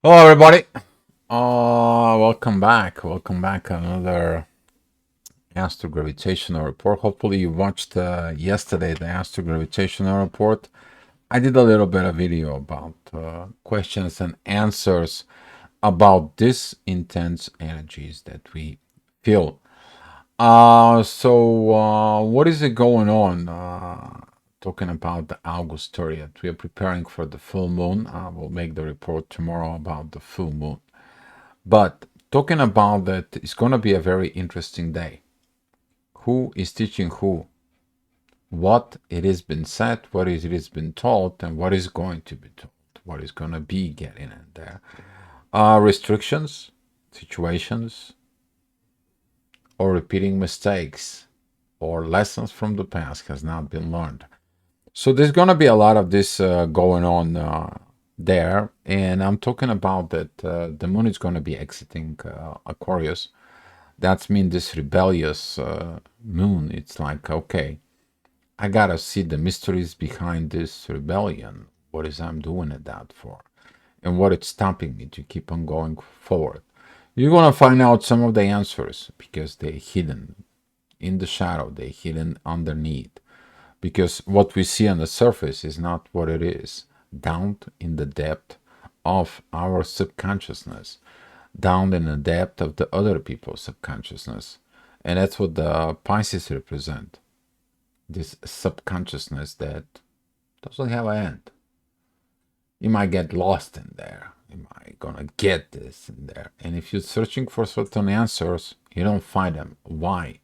Hello, everybody. Welcome back. Welcome back. Another astro-gravitational report. Hopefully, you watched yesterday the astro-gravitational report. I did a little bit of video about questions and answers about these intense energies that we feel. What is it going on? Talking about the August 30th. We are preparing for the full moon. We'll make the report tomorrow about the full moon. But talking about that, it's going to be a very interesting day. Who is teaching who? What it has been said, what it has been taught, and what is going to be taught, what is going to be getting in there. Restrictions, situations, or repeating mistakes, or lessons from the past has not been learned. So there's going to be a lot of this going on there, and I'm talking about that the moon is going to be exiting Aquarius. That's mean this rebellious moon. It's like, okay, I gotta see the mysteries behind this rebellion. What is I'm doing it that for, and what it's stopping me to keep on going forward. You're gonna find out some of the answers because they're hidden in the shadow. They're hidden underneath because what we see on the surface is not what it is. Down in the depth of our subconsciousness, down in the depth of the other people's subconsciousness. And that's what the Pisces represent. This subconsciousness that doesn't have an end. You might get lost in there. You might gonna get this in there. And if you're searching for certain answers, you don't find them. Why?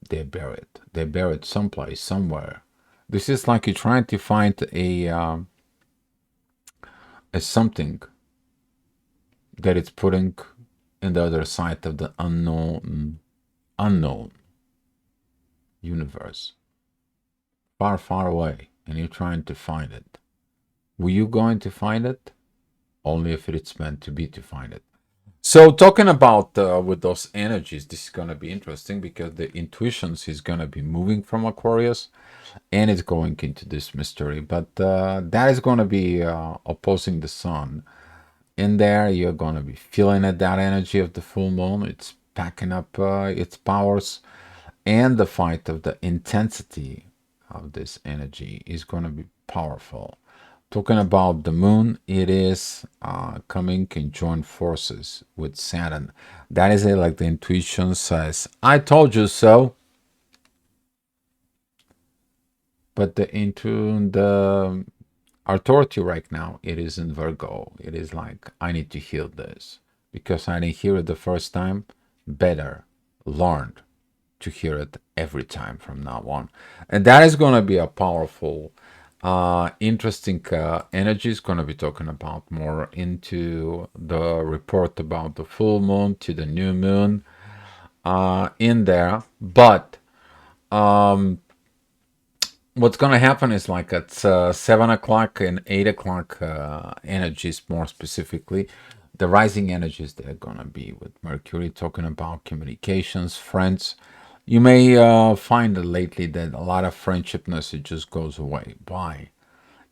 They're buried. They're buried someplace, somewhere. This is like you're trying to find a something that it's putting in the other side of the unknown universe, far, far away, and you're trying to find it. Were you going to find it? Only if it's meant to be to find it. So talking about with those energies, this is going to be interesting because the intuitions is going to be moving from Aquarius and it's going into this mystery. But that is going to be opposing the sun. In there, you're going to be feeling it, that energy of the full moon. It's packing up its powers, and the fight of the intensity of this energy is going to be powerful. Talking about the moon, it is coming in joint forces with Saturn. That is it, like the intuition says, I told you so. But the authority right now, it is in Virgo. It is like, I need to heal this because I didn't hear it the first time. Better learned to hear it every time from now on. And that is going to be a powerful, interesting energy. Is going to be talking about more into the report about the full moon to the new moon in there. But what's going to happen is like at 7 o'clock and 8 o'clock energies, more specifically, the rising energies that are going to be with Mercury talking about communications, friends. You may find that lately that a lot of friendshipness, it just goes away. Why?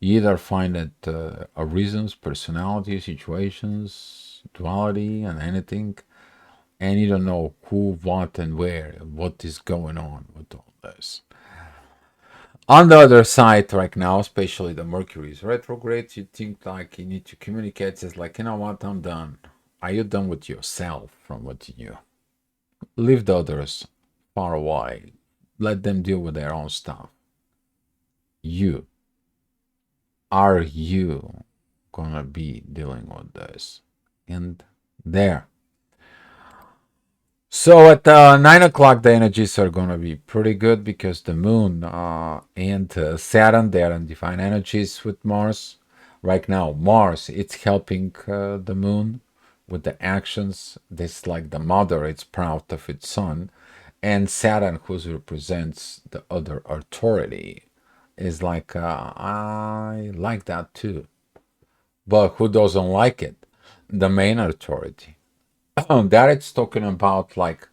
You either find that reasons, personality, situations, duality, and anything, and you don't know who, what, and where, what is going on with all this. On the other side, right now, especially the Mercury is retrograde, you think like you need to communicate. It's like, you know what, I'm done. Are you done with yourself from what you knew? Leave the others far away. Let them deal with their own stuff. You. Are you gonna be dealing with this? And there. So at 9 o'clock, the energies are going to be pretty good because the moon and Saturn, they are in divine energies with Mars. Right now, Mars, it's helping the moon with the actions. This like the mother, it's proud of its son. And Saturn, who represents the other authority, is like, I like that too. But who doesn't like it? The main authority. That it's talking about like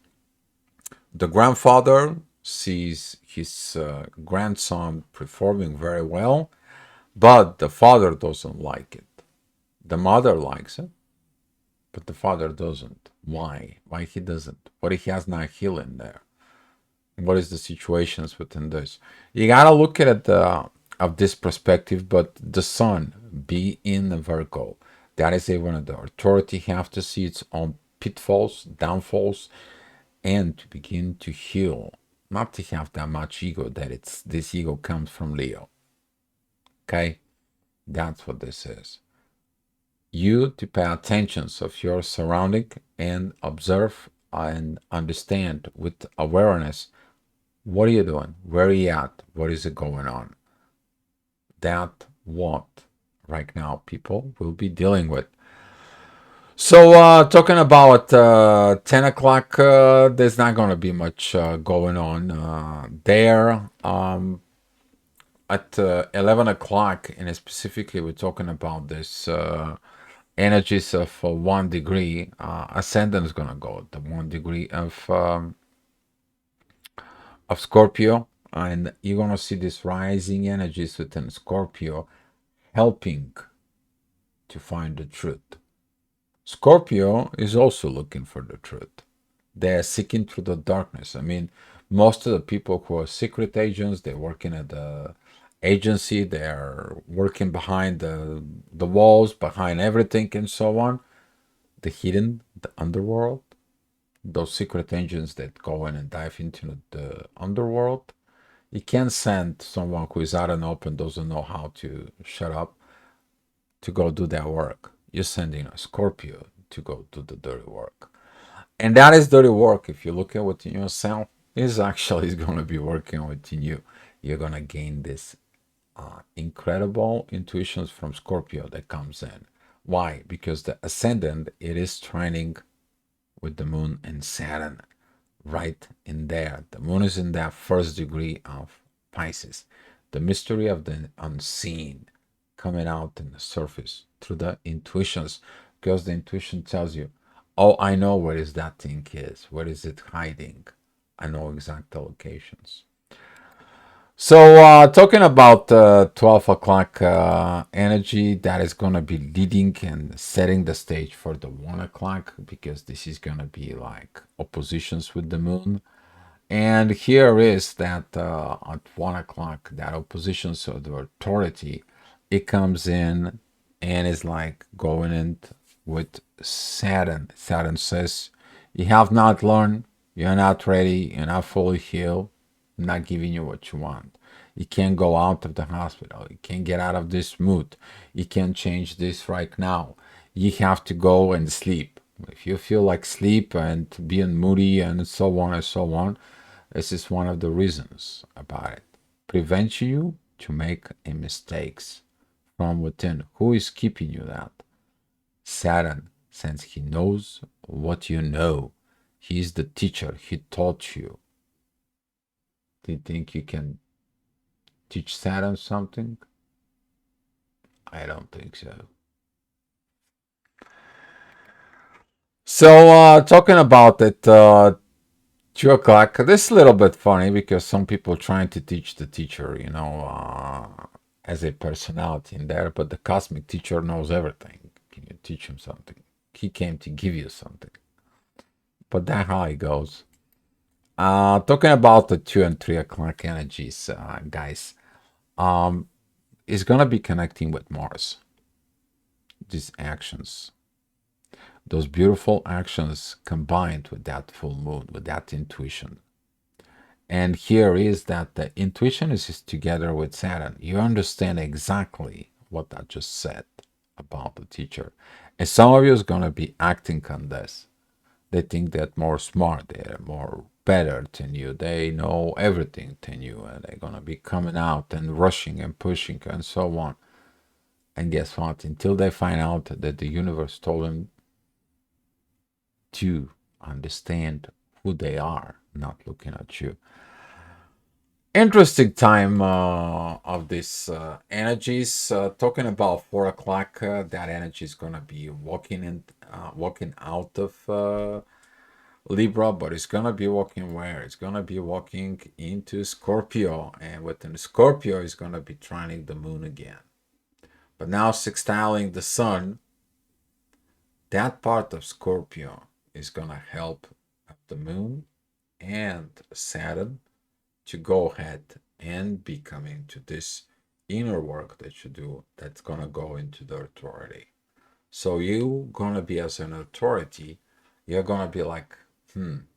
the grandfather sees his grandson performing very well, but the father doesn't like it. The mother likes it, but the father doesn't. Why he doesn't? What he has not healing there? What is the situations within this? You gotta look at it of this perspective. But the sun be in the Virgo, that is a one of the authority have to see its own pitfalls, downfalls, and to begin to heal. Not to have that much ego that it's this ego comes from Leo. Okay, that's what this is. You to pay attention of your surrounding and observe and understand with awareness. What are you doing? Where are you at? What is it going on? That what right now people will be dealing with. So talking about 10 o'clock, there's not going to be much going on there. At 11 o'clock, and specifically we're talking about this energies of 1 degree. Ascendant is going to go at the 1 degree of Scorpio, and you're going to see these rising energies within Scorpio helping to find the truth. Scorpio is also looking for the truth. They are seeking through the darkness. I mean, most of the people who are secret agents, they're working at the agency, they're working behind the walls, behind everything, and so on. The hidden, the underworld, those secret agents that go in and dive into the underworld. You can't send someone who is out and open, doesn't know how to shut up, to go do their work. You're sending a Scorpio to go do the dirty work. And that is dirty work. If you look at within yourself, is actually going to be working within you. You're going to gain this incredible intuitions from Scorpio that comes in. Why? Because the ascendant, it is training with the moon and Saturn right in there. The moon is in that first degree of Pisces. The mystery of the unseen coming out in the surface through the intuitions, because the intuition tells you, oh, I know where is that thing is. Where is it hiding? I know exact locations. So talking about 12 o'clock energy, that is going to be leading and setting the stage for the 1 o'clock, because this is going to be like oppositions with the moon. And here is that at 1 o'clock, that opposition, so the authority, it comes in and is like going in with Saturn. Saturn says, you have not learned, you're not ready, you're not fully healed, I'm not giving you what you want. You can't go out of the hospital. You can't get out of this mood. You can't change this right now. You have to go and sleep. If you feel like sleep and being moody and so on and so on, this is one of the reasons about it. Prevent you to make a mistakes from within. Who is keeping you that? Saturn, since he knows what you know. He is the teacher. He taught you. Do you think you can teach Saturn something? I don't think so. So talking about it, 2 o'clock. This is a little bit funny because some people trying to teach the teacher, as a personality in there, but the cosmic teacher knows everything. Can you teach him something? He came to give you something. But that's how it goes. Talking about the 2 and 3 o'clock energies, guys, is gonna be connecting with Mars. These actions, those beautiful actions combined with that full moon, with that intuition. And here is that the intuition is together with Saturn. You understand exactly what I just said about the teacher. And some of you is going to be acting on this. They think they're more smart, they're more better than you, they know everything than you, and they're going to be coming out and rushing and pushing and so on. And guess what? Until they find out that the universe told them to understand who they are, not looking at you. Interesting time of this energies. Talking about 4 o'clock, that energy is gonna be walking out of Libra, but it's gonna be walking where? It's gonna be walking into Scorpio, and within Scorpio, is gonna be trining the moon again. But now sextiling the sun That part of Scorpio is going to help the moon and Saturn to go ahead and be coming to this inner work that you do that's going to go into the authority. So you going to be as an authority, you're going to be like,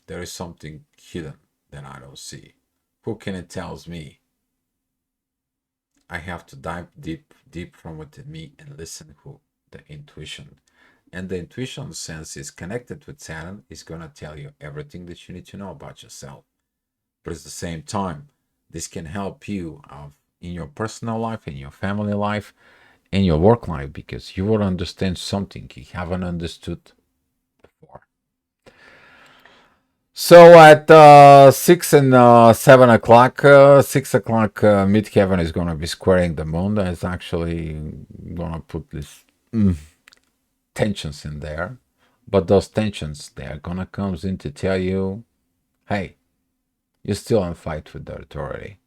there is something hidden that I don't see. Who can it tells me? I have to dive deep from within me and listen who the intuition. And the intuition sense is connected with Saturn is going to tell you everything that you need to know about yourself. But at the same time, this can help you in your personal life, in your family life, in your work life, because you will understand something you haven't understood before. So at 6 and 7 o'clock, 6 o'clock, midheaven is going to be squaring the moon. That's actually going to put this tensions in there. But those tensions, they're going to come in to tell you, hey, you're still in fight with the authority.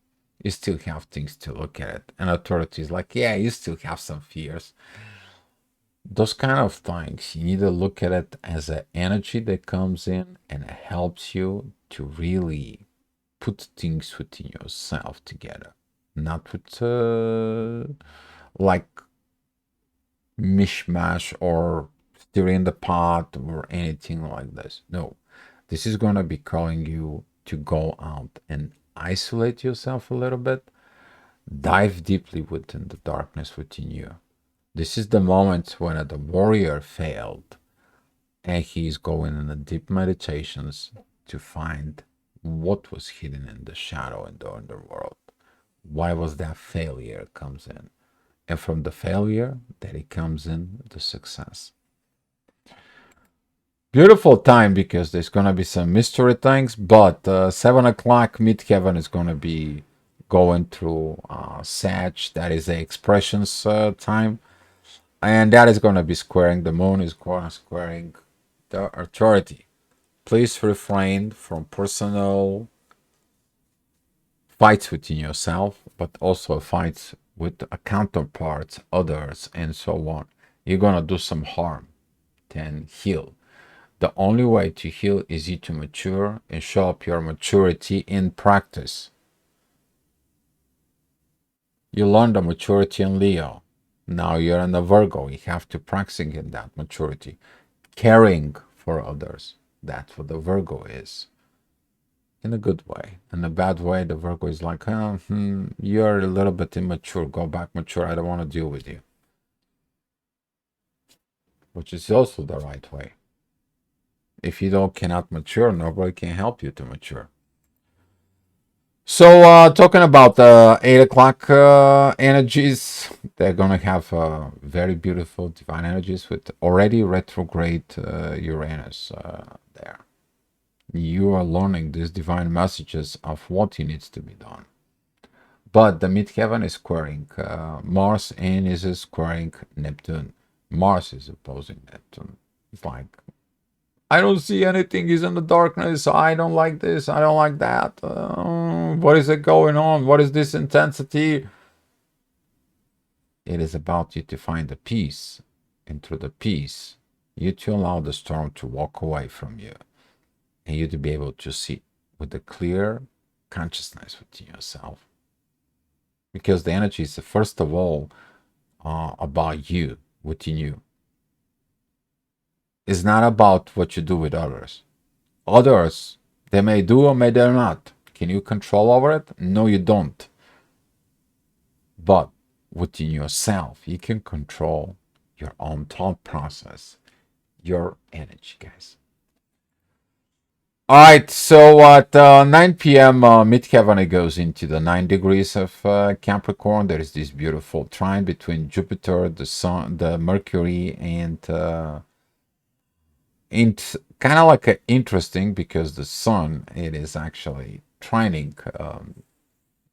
You still have things to look at it. And authority is like, yeah, you still have some fears. Those kind of things, you need to look at it as an energy that comes in and helps you to really put things within yourself together. Not with like mishmash or stirring the pot or anything like this. No, this is going to be calling you to go out and isolate yourself a little bit, dive deeply within the darkness within you. This is the moment when the warrior failed and he's going in the deep meditations to find what was hidden in the shadow in the underworld. Why was that failure comes in? And from the failure, that it comes in the success. Beautiful time because there's going to be some mystery things, but 7 o'clock midheaven is going to be going through Sag. That is the expressions time. And that is going to be squaring the moon, is going to squaring the authority. Please refrain from personal fights within yourself, but also fights with a counterparts, others, and so on. You're going to do some harm, then heal. The only way to heal is you to mature and show up your maturity in practice. You learn the maturity in Leo. Now you're in the Virgo. You have to practice in that maturity. Caring for others. That's what the Virgo is. In a good way. In a bad way, the Virgo is like, you're a little bit immature. Go back mature. I don't want to deal with you. Which is also the right way. If you cannot mature, nobody can help you to mature. So, talking about the 8 o'clock energies, they're going to have very beautiful divine energies with already retrograde Uranus there. You are learning these divine messages of what needs to be done. But the midheaven is squaring Mars and is squaring Neptune. Mars is opposing Neptune. It's like, I don't see anything. He's in the darkness. I don't like this. I don't like that. What is it going on? What is this intensity? It is about you to find the peace. And through the peace, you to allow the storm to walk away from you. And you to be able to see with a clear consciousness within yourself. Because the energy is, first of all, about you, within you. It's not about what you do with others. Others, they may do or may they not. Can you control over it? No, you don't. But within yourself, you can control your own thought process, your energy, guys. All right, so at 9 p.m. Midheaven, it goes into the 9 degrees of Capricorn. There is this beautiful trine between Jupiter, the Sun, the Mercury, and it's kind of like interesting because the Sun, it is actually trining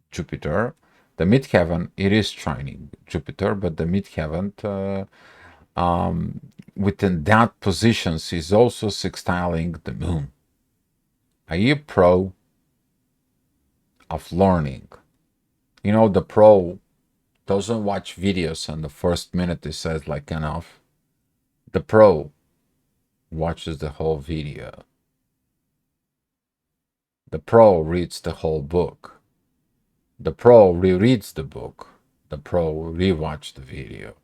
Jupiter. The midheaven, it is trining Jupiter, but the midheaven within that positions is also sextiling the moon. Are you pro of learning? You know, the pro doesn't watch videos and the first minute it says like enough. The pro watches the whole video. The pro reads the whole book. The pro rereads the book. The pro will rewatch the video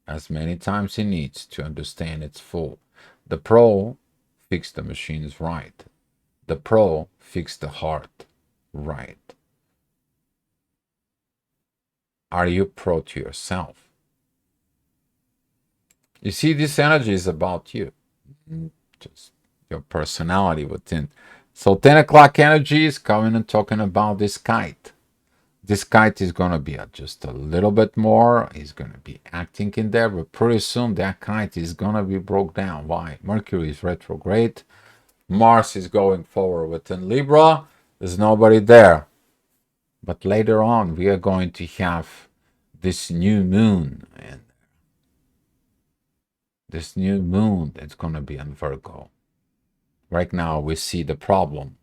as many times he needs to understand its full. The pro fix the machines right. The pro fix the heart right. Are you pro to yourself? You see, this energy is about you. Just your personality within. So 10 o'clock energy is coming and talking about this kite. This kite is going to be just a little bit more. He's going to be acting in there, but pretty soon that kite is going to be broke down. Why? Mercury is retrograde. Mars is going forward within Libra. There's nobody there. But later on, we are going to have this new moon. And this new moon that's going to be in Virgo. Right now, we see the problem,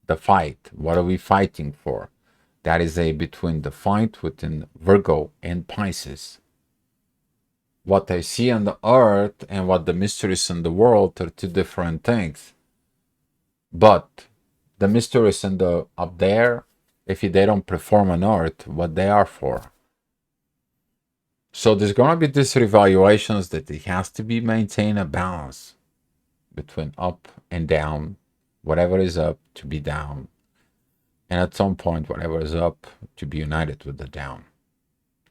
the fight. What are we fighting for? That is between the fight within Virgo and Pisces. What I see on the earth and what the mysteries in the world are two different things. But the mysteries in the up there, if they don't perform on earth, what they are for. So there's going to be these revaluations that it has to be maintained a balance between up and down. Whatever is up to be down. And at some point, whatever is up to be united with the down.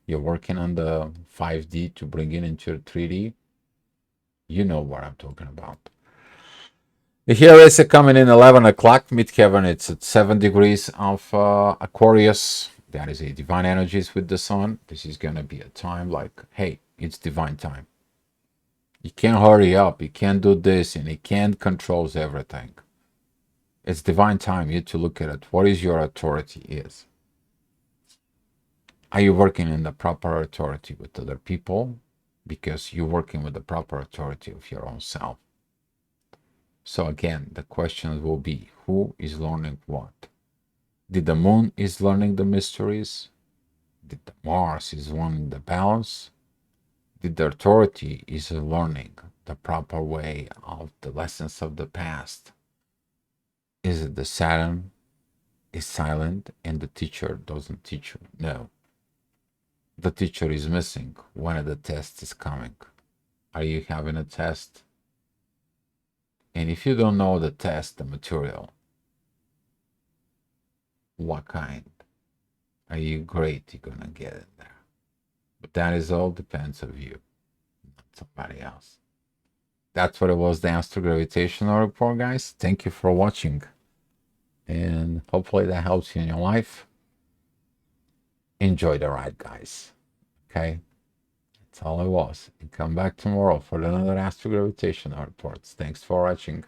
You're working on the 5D to bring it into 3D. You know what I'm talking about. Here is coming in 11 o'clock. Midheaven, it's at 7 degrees of Aquarius. That is a divine energies with the sun. This is going to be a time like, hey, it's divine time. You can't hurry up. You can't do this, and it can't controls everything. It's divine time. You have to look at it. What is your authority is? Are you working in the proper authority with other people? Because you're working with the proper authority of your own self. So again, the questions will be, who is learning what? Did the moon is learning the mysteries? Did the Mars is learning the balance? Did the authority is learning the proper way of the lessons of the past? Is it the Saturn is silent and the teacher doesn't teach you? No. The teacher is missing when the test is coming. Are you having a test? And if you don't know the test, the material, what kind? Are you great? You're gonna get it there. But that is all depends of you, not somebody else. That's what it was, the astro-gravitational report, guys. Thank you for watching. And hopefully that helps you in your life. Enjoy the ride, guys. Okay? That's all it was. And come back tomorrow for another astro-gravitational reports. Thanks for watching.